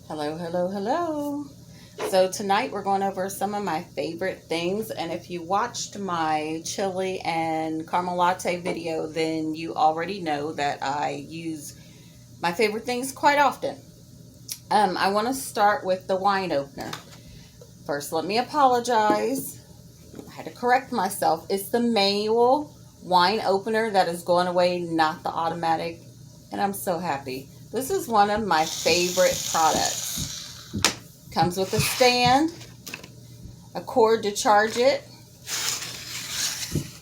Hello, hello, hello. So tonight we're going over some of my favorite things, and if you watched my chili and caramel latte video, then you already know that I use my favorite things quite often. I want to start with the wine opener. First, let me apologize. I had to correct myself. It's the manual wine opener that is going away, not the automatic, and I'm so happy. This is one of my favorite products. Comes with a stand, a cord to charge it.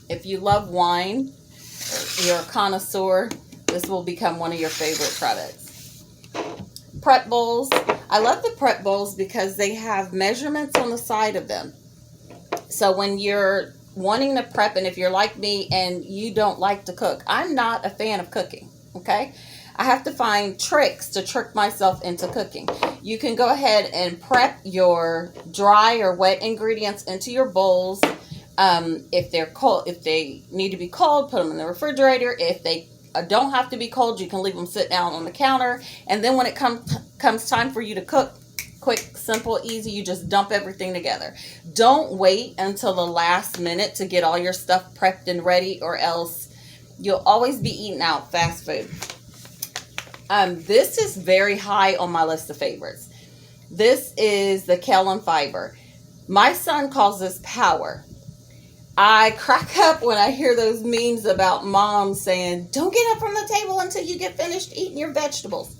If you love wine, or you're a connoisseur, this will become one of your favorite products. Prep bowls. I love the prep bowls because they have measurements on the side of them. So when you're wanting to prep, and if you're like me and you don't like to cook, I'm not a fan of cooking, okay? I have to find tricks to trick myself into cooking. You can go ahead and prep your dry or wet ingredients into your bowls. If they're cold, if they need to be cold, put them in the refrigerator. If they don't have to be cold, you can leave them sit down on the counter. And then when it comes time for you to cook, quick, simple, easy, you just dump everything together. Don't wait until the last minute to get all your stuff prepped and ready, or else you'll always be eating out fast food. This is very high on my list of favorites. This is the Kale and Fiber. My son calls this power. I crack up when I hear those memes about moms saying, don't get up from the table until you get finished eating your vegetables.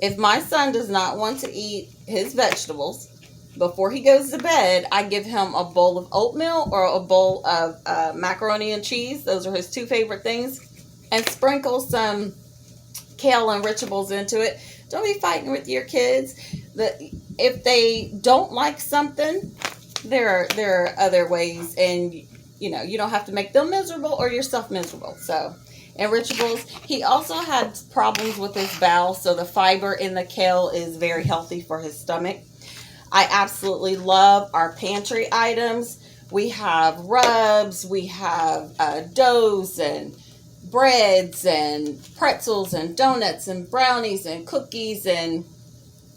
If my son does not want to eat his vegetables before he goes to bed, I give him a bowl of oatmeal or a bowl of macaroni and cheese. Those are his two favorite things. And sprinkle some kale Unrichables into it. Don't be fighting with your kids. If they don't like something, there are other ways, and you don't have to make them miserable or yourself miserable. So Unrichables. He also had problems with his bowel, so the fiber in the kale is very healthy for his stomach. I absolutely love our pantry items. We have rubs, we have doughs and breads and pretzels and donuts and brownies and cookies and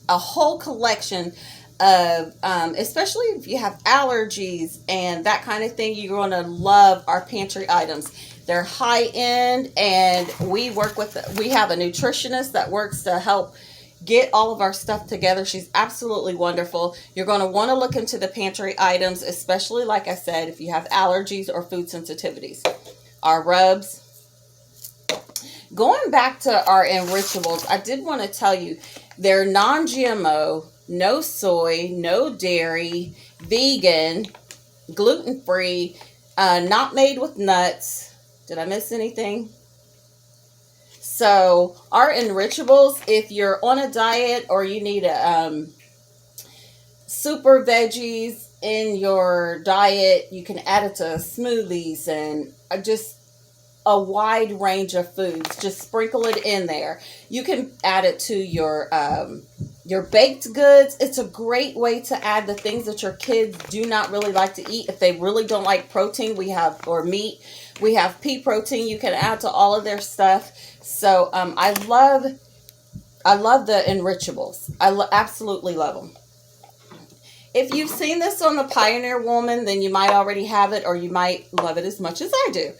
a whole collection of, especially if you have allergies and that kind of thing, you're going to love our pantry items. They're high end, and we have a nutritionist that works to help get all of our stuff together. She's absolutely wonderful. You're going to want to look into the pantry items, especially, like I said, if you have allergies or food sensitivities. Our rubs. Going back to our Unrichables, I did want to tell you they're non-GMO, no soy, no dairy, vegan, gluten-free, not made with nuts. Did I miss anything? So our Unrichables, if you're on a diet or you need super veggies in your diet, you can add it to smoothies and just a wide range of foods. Just sprinkle it in there. You can add it to your baked goods. It's a great way to add the things that your kids do not really like to eat. If they really don't like protein, or meat, we have pea protein you can add to all of their stuff. So I love the Unrichables. Absolutely love them. If you've seen this on the Pioneer Woman, then you might already have it, or you might love it as much as I do.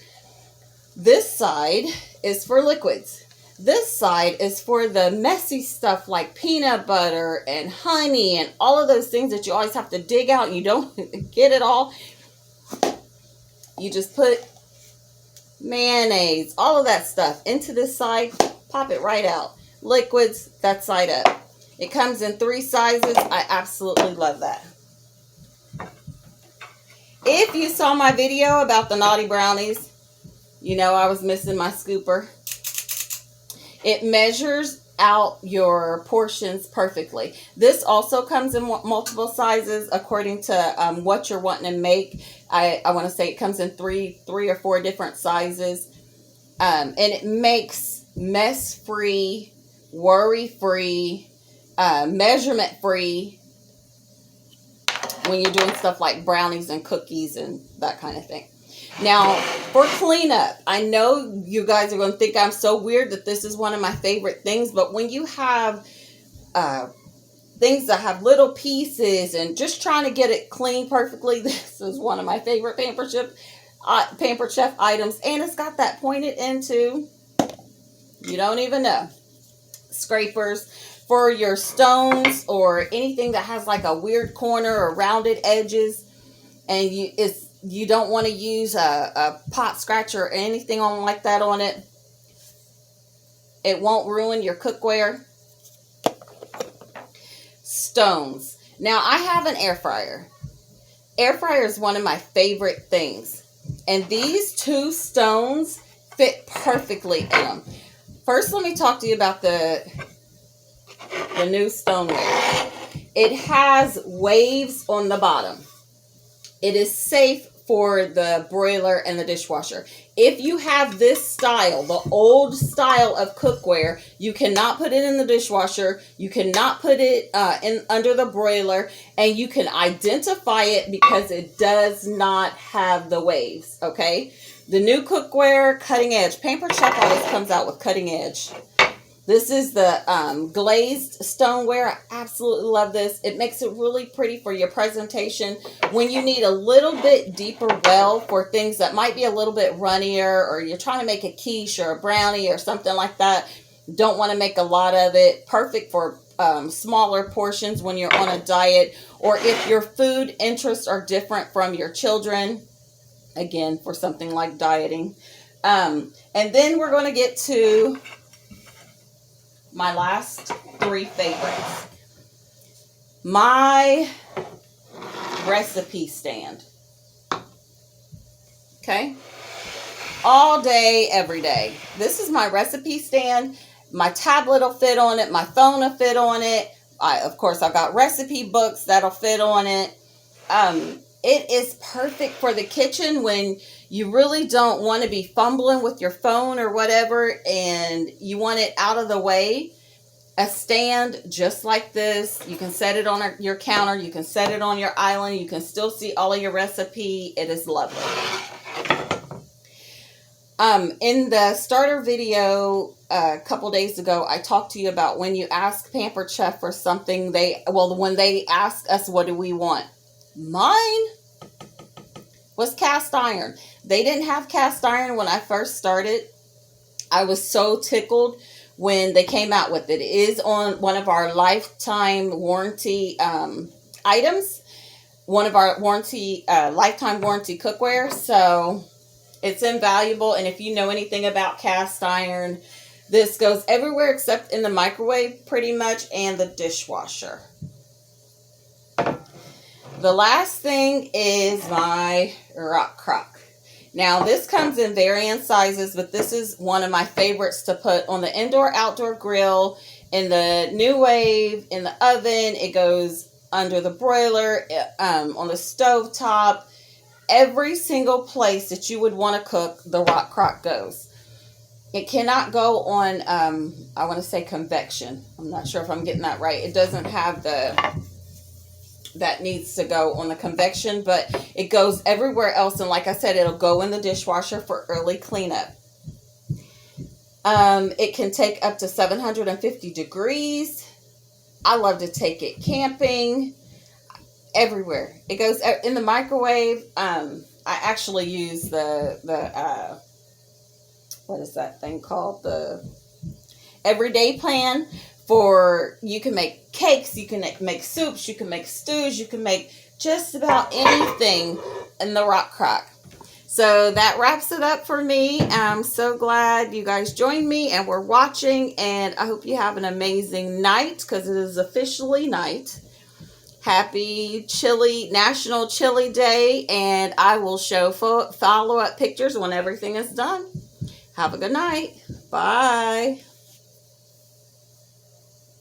This side is for liquids. This side is for the messy stuff like peanut butter and honey and all of those things that you always have to dig out and you don't get it all. You just put mayonnaise, all of that stuff into this side, pop it right out. Liquids, that side up. It comes in 3 sizes. I absolutely love that. If you saw my video about the Naughty Brownies, you know I was missing my scooper. It measures out your portions perfectly. This also comes in multiple sizes according to what you're wanting to make. I want to say it comes in three or four different sizes. And it makes mess-free, worry-free, measurement-free when you're doing stuff like brownies and cookies and that kind of thing. Now, for cleanup, I know you guys are going to think I'm so weird that this is one of my favorite things, but when you have things that have little pieces and just trying to get it clean perfectly. This is one of my favorite Pampered Chef items. And it's got that pointed end too. You don't even know. Scrapers for your stones or anything that has like a weird corner or rounded edges. And you don't want to use a pot scratcher or anything on like that on it. It won't ruin your cookware. Stones. Now, I have an air fryer. Air fryer is one of my favorite things. And these two stones fit perfectly in them. First, let me talk to you about the new stoneware. It has waves on the bottom. It is safe for the broiler and the dishwasher. If you have this style, the old style of cookware, you cannot put it in the dishwasher. You cannot put it in under the broiler, and you can identify it because it does not have the waves. Okay, the new cookware, cutting edge. Pampered Chef always comes out with cutting edge. This is the glazed stoneware. I absolutely love this. It makes it really pretty for your presentation. When you need a little bit deeper well for things that might be a little bit runnier, or you're trying to make a quiche or a brownie or something like that, don't want to make a lot of it. Perfect for smaller portions when you're on a diet, or if your food interests are different from your children. Again, for something like dieting. And then we're going to get to my last three favorites. My recipe stand. Okay? All day, every day. This is my recipe stand. My tablet will fit on it. My phone will fit on it. Of course, I've got recipe books that'll fit on it. It is perfect for the kitchen when you really don't want to be fumbling with your phone or whatever, and you want it out of the way. A stand just like this. You can set it on your counter. You can set it on your island. You can still see all of your recipe. It is lovely. In the starter video a couple days ago, I talked to you about when you ask Pampered Chef for something, when they ask us what do we want. Mine was cast iron. They didn't have cast iron when I first started. I was so tickled when they came out with it. It is on one of our lifetime warranty items. One of our lifetime warranty cookware. So it's invaluable. And if you know anything about cast iron, this goes everywhere except in the microwave pretty much, and the dishwasher. The last thing is my rock crock. Now, this comes in varying sizes, but this is one of my favorites to put on the indoor-outdoor grill, in the New Wave, in the oven. It goes under the broiler, on the stove top. Every single place that you would want to cook, the rock crock goes. It cannot go on, I want to say convection. I'm not sure if I'm getting that right. It doesn't have that needs to go on the convection, but it goes everywhere else. And like I said, it'll go in the dishwasher for early cleanup. It can take up to 750 degrees. I love to take it camping, everywhere. It goes in the microwave. I actually use the what is that thing called? The Everyday Plan. For, you can make cakes, you can make soups, you can make stews, you can make just about anything in the rock crock. So that wraps it up for me. I'm so glad you guys joined me and were watching, and I hope you have an amazing night, because it is officially night. Happy National Chili Day, and I will show follow-up pictures when everything is done. Have a good night. Bye.